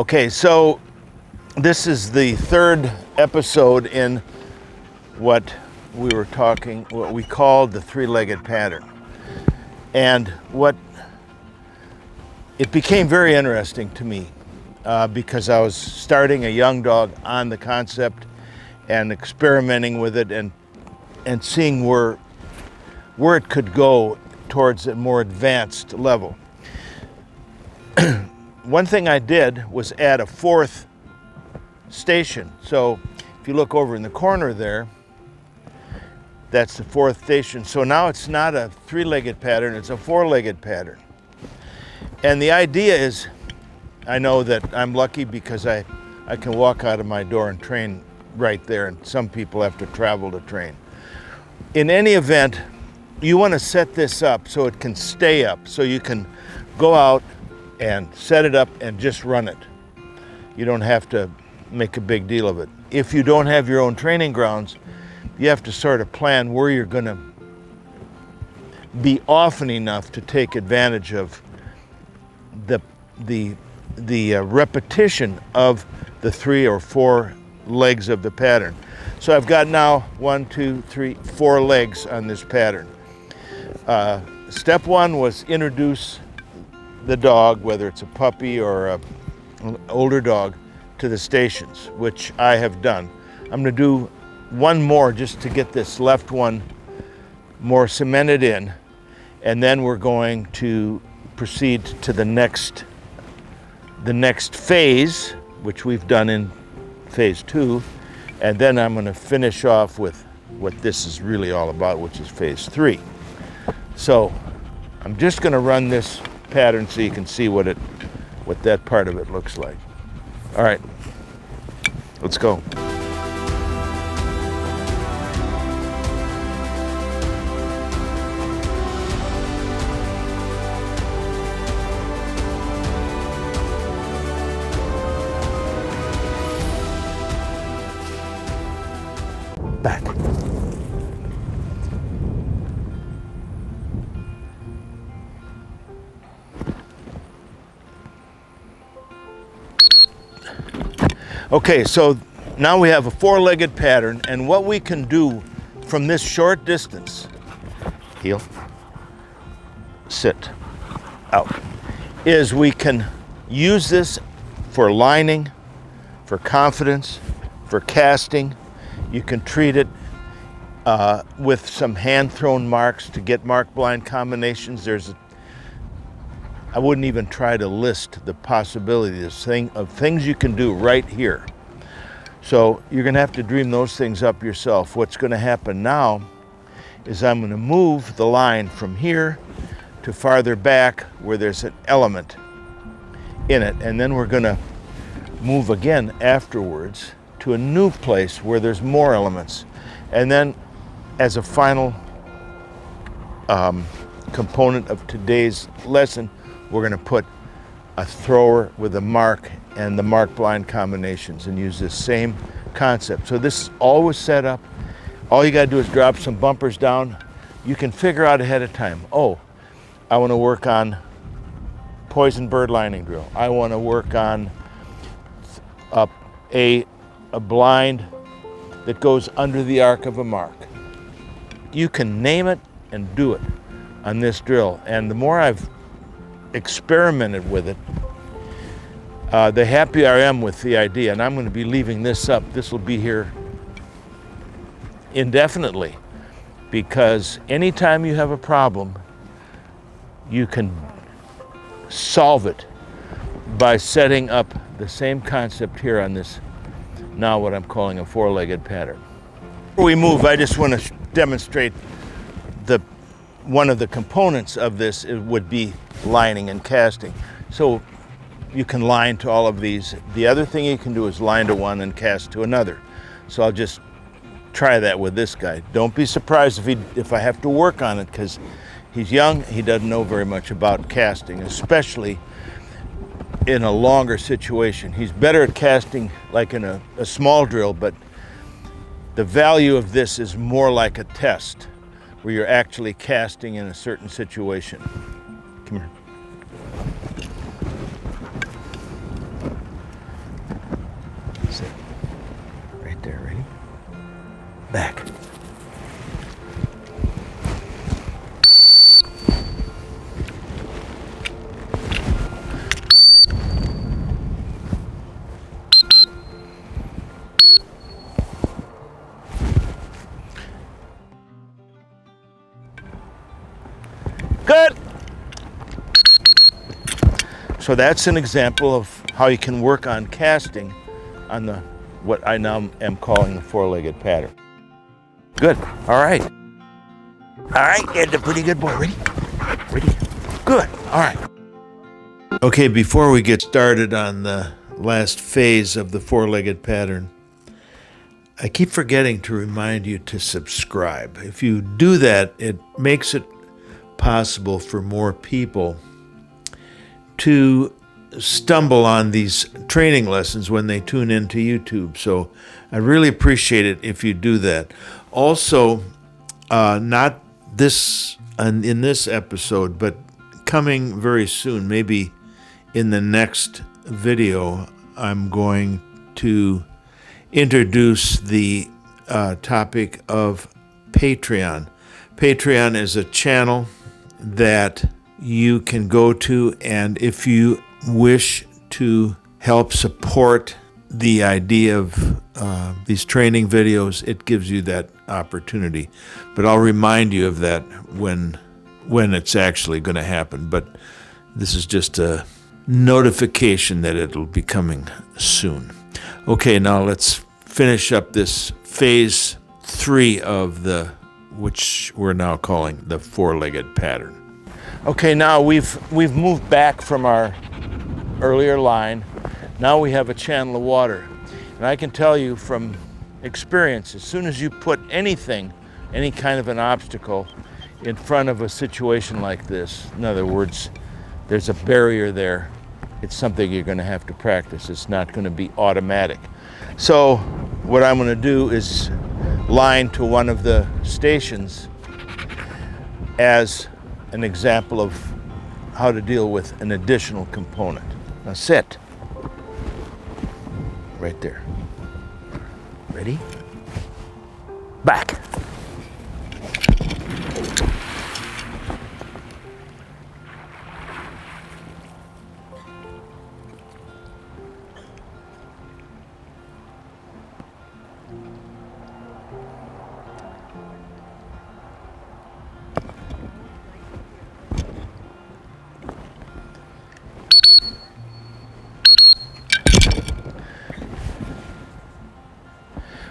Okay, so this is the third episode in what we called the three-legged pattern. And it became very interesting to me because I was starting a young dog on the concept and experimenting with it and seeing where it could go towards a more advanced level. One thing I did was add a fourth station. So if you look over in the corner there, that's the fourth station. So now it's not a three-legged pattern, it's a four-legged pattern. And the idea is, I know that I'm lucky because I can walk out of my door and train right there, and some people have to travel to train. In any event, you want to set this up so it can stay up, so you can go out and set it up and just run it. You don't have to make a big deal of it. If you don't have your own training grounds, you have to sort of plan where you're going to be often enough to take advantage of the repetition of the 3 or 4 legs of the pattern. So I've got now 1, 2, 3, 4 legs on this pattern. Step 1 was introduce the dog, whether it's a puppy or an older dog, to the stations, which I have done. I'm going to do one more just to get this left one more cemented in, and then we're going to proceed to the next phase, which we've done in phase 2, and then I'm going to finish off with what this is really all about, which is phase 3. So I'm just going to run this pattern so you can see what that part of it looks like. All right, let's go. Back. Okay, so now we have a 4-legged pattern, and what we can do from this short distance, heel, sit, out, is we can use this for lining, for confidence, for casting. You can treat it with some hand-thrown marks to get mark-blind combinations. I wouldn't even try to list the possibilities of things you can do right here. So you're going to have to dream those things up yourself. What's going to happen now is I'm going to move the line from here to farther back where there's an element in it, and then we're going to move again afterwards to a new place where there's more elements. And then as a final component of today's lesson, we're going to put a thrower with a mark and the mark blind combinations and use this same concept. So this is always set up. All you got to do is drop some bumpers down. You can figure out ahead of time, oh, I want to work on poison bird lining drill. I want to work on a blind that goes under the arc of a mark. You can name it and do it on this drill. And the more I've experimented with it, the happier I am with the idea. And I'm going to be leaving this up. This will be here indefinitely, because anytime you have a problem, you can solve it by setting up the same concept here on this, now what I'm calling a 4-legged pattern. Before we move, I just want to demonstrate one of the components of this. It would be lining and casting. So you can line to all of these. The other thing you can do is line to one and cast to another. So I'll just try that with this guy. Don't be surprised if I have to work on it, because he's young, he doesn't know very much about casting, especially in a longer situation. He's better at casting like in a small drill, but the value of this is more like a test where you're actually casting in a certain situation. Come here. Good. So that's an example of how you can work on casting on the what I now am calling the four-legged pattern. Good. All right. All right, you're a pretty good boy. Ready? Ready? Good. All right. Okay, before we get started on the last phase of the four-legged pattern, I keep forgetting to remind you to subscribe. If you do that, it makes it possible for more people to stumble on these training lessons when they tune into YouTube. So I really appreciate it if you do that. Also, not this in this episode, but coming very soon, maybe in the next video, I'm going to introduce the topic of Patreon. Patreon is a channel that you can go to, and if you wish to help support the idea of these training videos, it gives you that opportunity. But I'll remind you of that when it's actually going to happen. But this is just a notification that it'll be coming soon. Okay, now let's finish up this phase 3 of which we're now calling the four-legged pattern. Okay, now we've moved back from our earlier line. Now we have a channel of water. And I can tell you from experience, as soon as you put anything, any kind of an obstacle in front of a situation like this, in other words, there's a barrier there, it's something you're going to have to practice. It's not going to be automatic. So what I'm going to do is line to one of the stations as an example of how to deal with an additional component. Now sit. Right there. Ready? Back.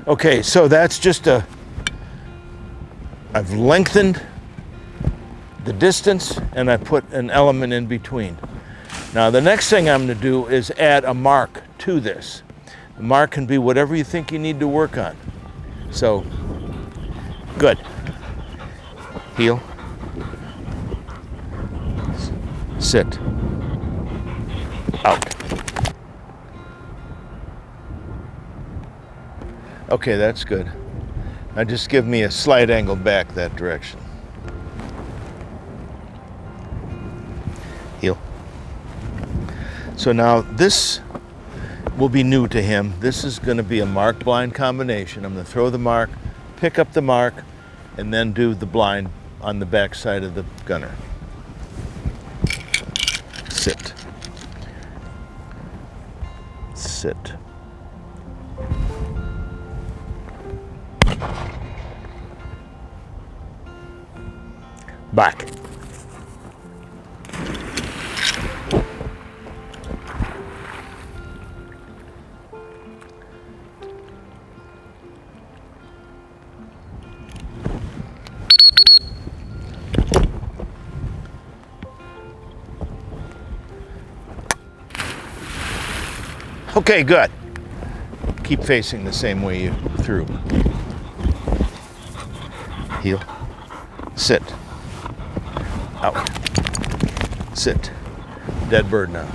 Okay, so that's just I've lengthened the distance and I put an element in between. Now the next thing I'm going to do is add a mark to this. The mark can be whatever you think you need to work on. So, good. Heel. Sit. Out. Okay, that's good. Now just give me a slight angle back that direction. Heel. So now this will be new to him. This is going to be a mark blind combination. I'm going to throw the mark, pick up the mark, and then do the blind on the back side of the gunner. Sit. Sit. Back. Okay, good. Keep facing the same way you threw. Heel. Sit. Out. Sit. Dead bird now.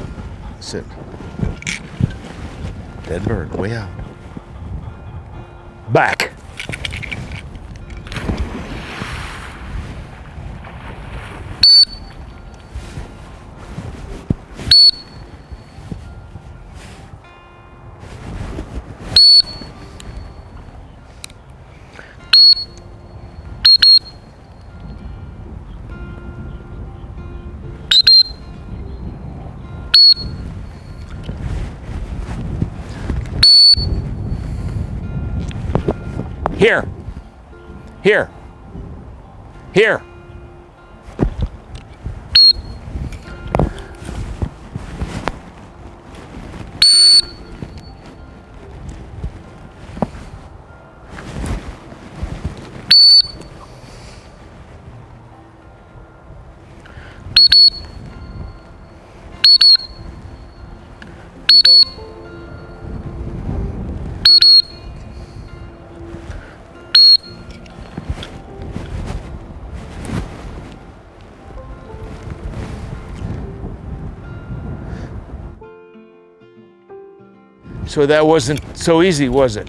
Sit. Dead bird, way out. Back. Here. Here. Here. So that wasn't so easy, was it?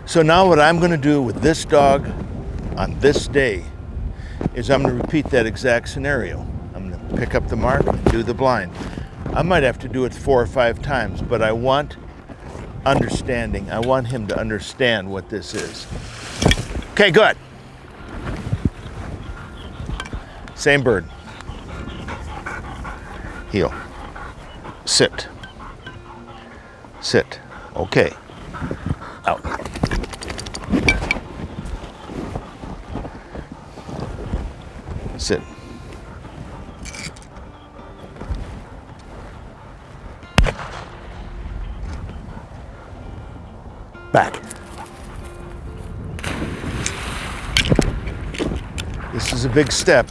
So now what I'm going to do with this dog on this day is I'm going to repeat that exact scenario. I'm going to pick up the mark and do the blind. I might have to do it 4 or 5 times, but I want understanding. I want him to understand what this is. Okay, good. Same bird. Heel. Sit. Sit. Okay. Out. Sit. Back. This is a big step.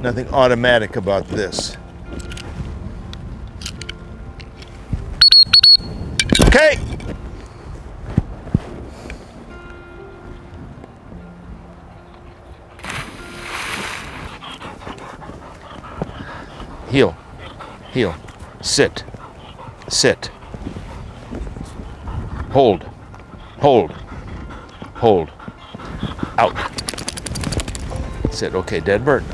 Nothing automatic about this. Okay. Heel. Heel. Sit. Sit. Hold. Hold. Hold. Out. Sit. Okay, dead bird.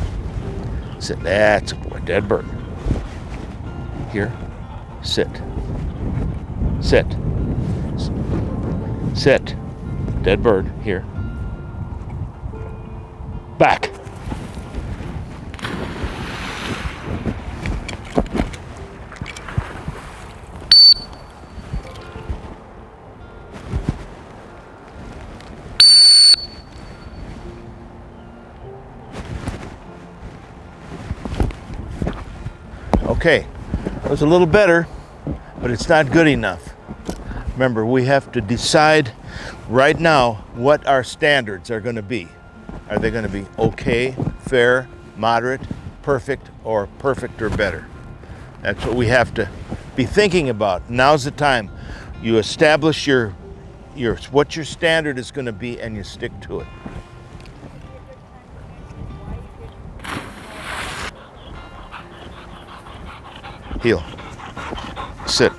Sit. That's a boy. Dead bird. Here. Sit. Sit. Sit. Dead bird. Here. Back. Okay, that was a little better, but it's not good enough. Remember, we have to decide right now what our standards are going to be. Are they going to be okay, fair, moderate, perfect, or perfect or better? That's what we have to be thinking about. Now's the time. You establish what your standard is going to be and you stick to it. Heel. Sit.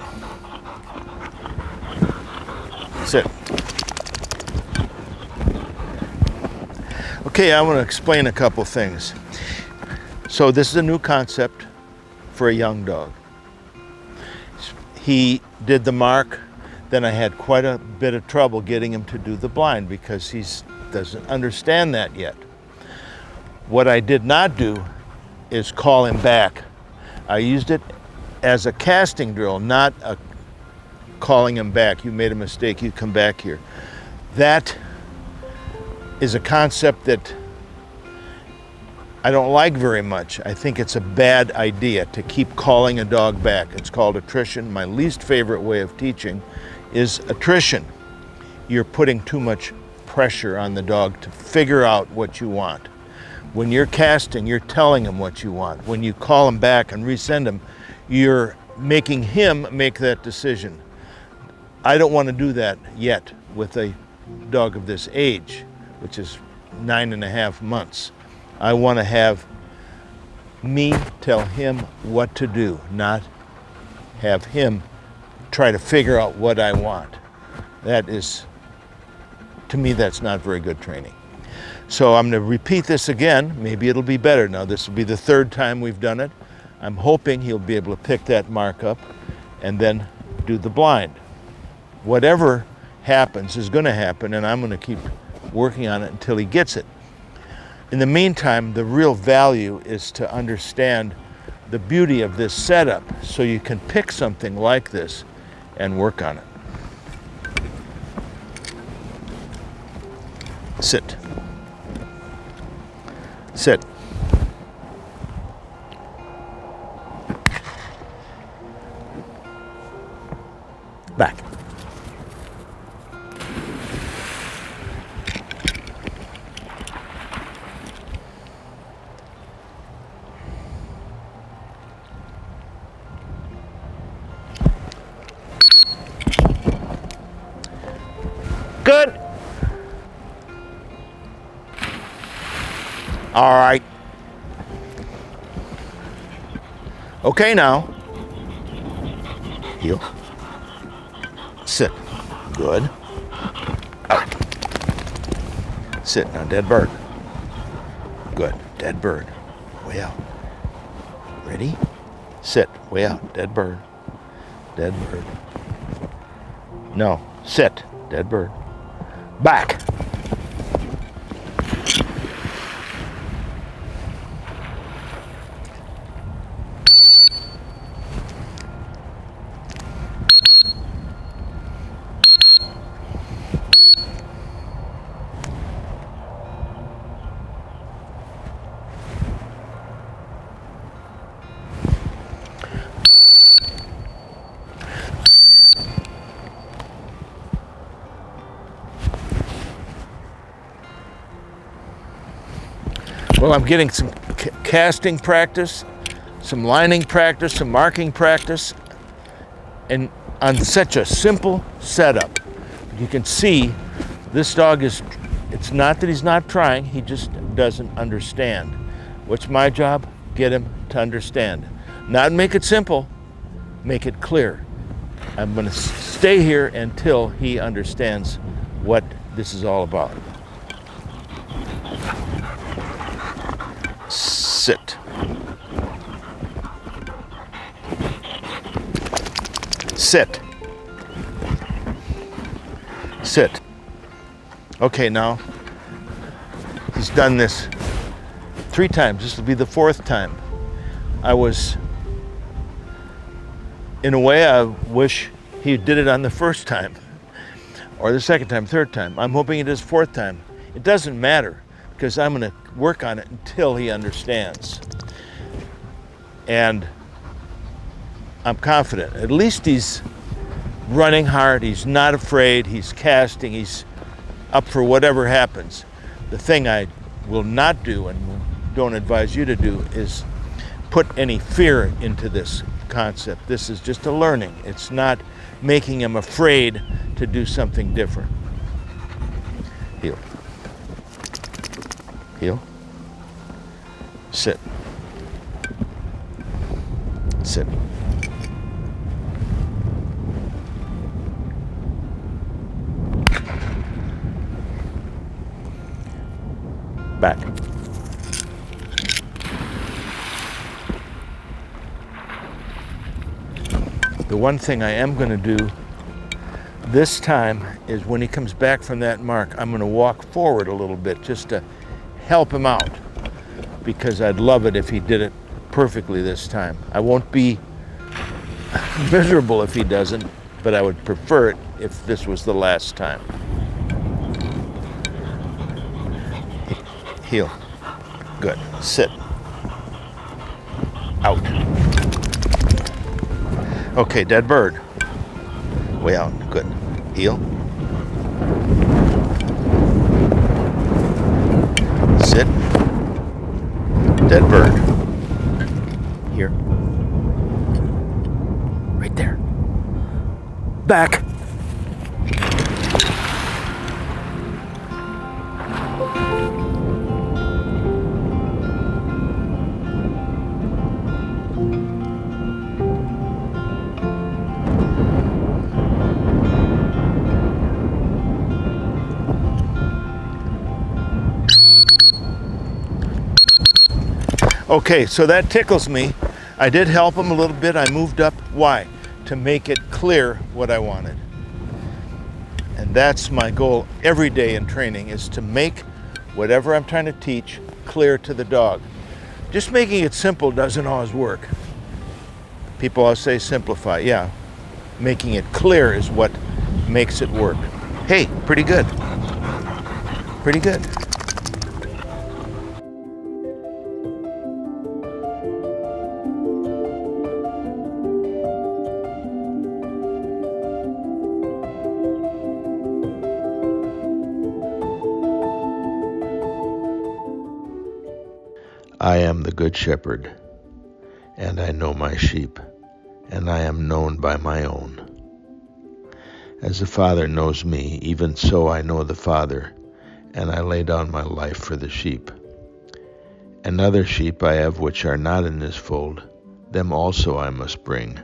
Sit. Okay, I want to explain a couple things. So this is a new concept for a young dog. He did the mark, then I had quite a bit of trouble getting him to do the blind because he doesn't understand that yet. What I did not do is call him back. I used it as a casting drill, not a calling him back. You made a mistake, you come back here. That is a concept that I don't like very much. I think it's a bad idea to keep calling a dog back. It's called attrition. My least favorite way of teaching is attrition. You're putting too much pressure on the dog to figure out what you want. When you're casting, you're telling him what you want. When you call him back and resend him, you're making him make that decision. I don't want to do that yet with a dog of this age, which is 9.5 months. I want to have me tell him what to do, not have him try to figure out what I want. That is, to me, that's not very good training. So I'm going to repeat this again. Maybe it'll be better. Now, this will be the 3rd time we've done it. I'm hoping he'll be able to pick that mark up and then do the blind. Whatever happens is going to happen, and I'm going to keep working on it until he gets it. In the meantime, the real value is to understand the beauty of this setup so you can pick something like this and work on it. Sit. Sit. Back. All right. Okay now. Heel. Sit. Good. Out. Sit. Now, dead bird. Good. Dead bird. Way out. Ready? Sit. Way out. Dead bird. Dead bird. No. Sit. Dead bird. Back. Well, I'm getting some casting practice, some lining practice, some marking practice, and on such a simple setup. You can see this dog it's not that he's not trying, he just doesn't understand. What's my job? Get him to understand. Not make it simple, make it clear. I'm going to stay here until he understands what this is all about. Sit. Sit. Sit. Okay, now he's done this 3 times. This will be the 4th time. In a way, I wish he did it on the 1st time, or the 2nd time, 3rd time. I'm hoping it is 4th time. It doesn't matter, because I'm going to work on it until he understands. And I'm confident. At least he's running hard, he's not afraid, he's casting, he's up for whatever happens. The thing I will not do, and don't advise you to do, is put any fear into this concept. This is just a learning. It's not making him afraid to do something different. Heel. Heel. Sit. Sit. Back. The one thing I am going to do this time is when he comes back from that mark, I'm going to walk forward a little bit just to help him out, because I'd love it if he did it perfectly this time. I won't be miserable if he doesn't, but I would prefer it if this was the last time. Heel. Good. Sit. Out. Okay, dead bird. Way out. Good. Heel. Sit. Dead bird. Here. Right there. Back. Okay, so that tickles me. I did help him a little bit. I moved up. Why? To make it clear what I wanted. And that's my goal every day in training, is to make whatever I'm trying to teach clear to the dog. Just making it simple doesn't always work. People always say simplify. Yeah, making it clear is what makes it work. Hey, pretty good. Pretty good. I am the good shepherd, and I know my sheep, and I am known by my own. As the Father knows me, even so I know the Father, and I lay down my life for the sheep. And other sheep I have which are not in this fold, them also I must bring,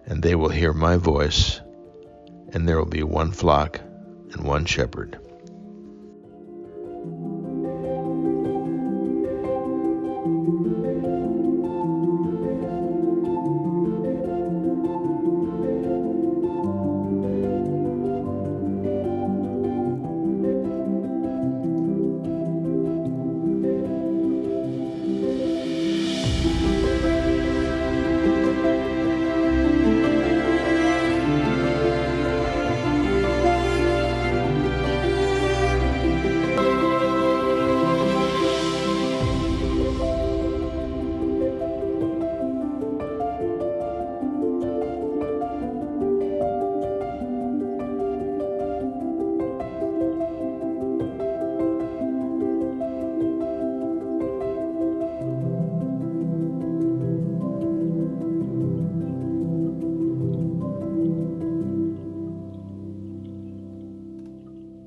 and they will hear my voice, and there will be one flock and one shepherd.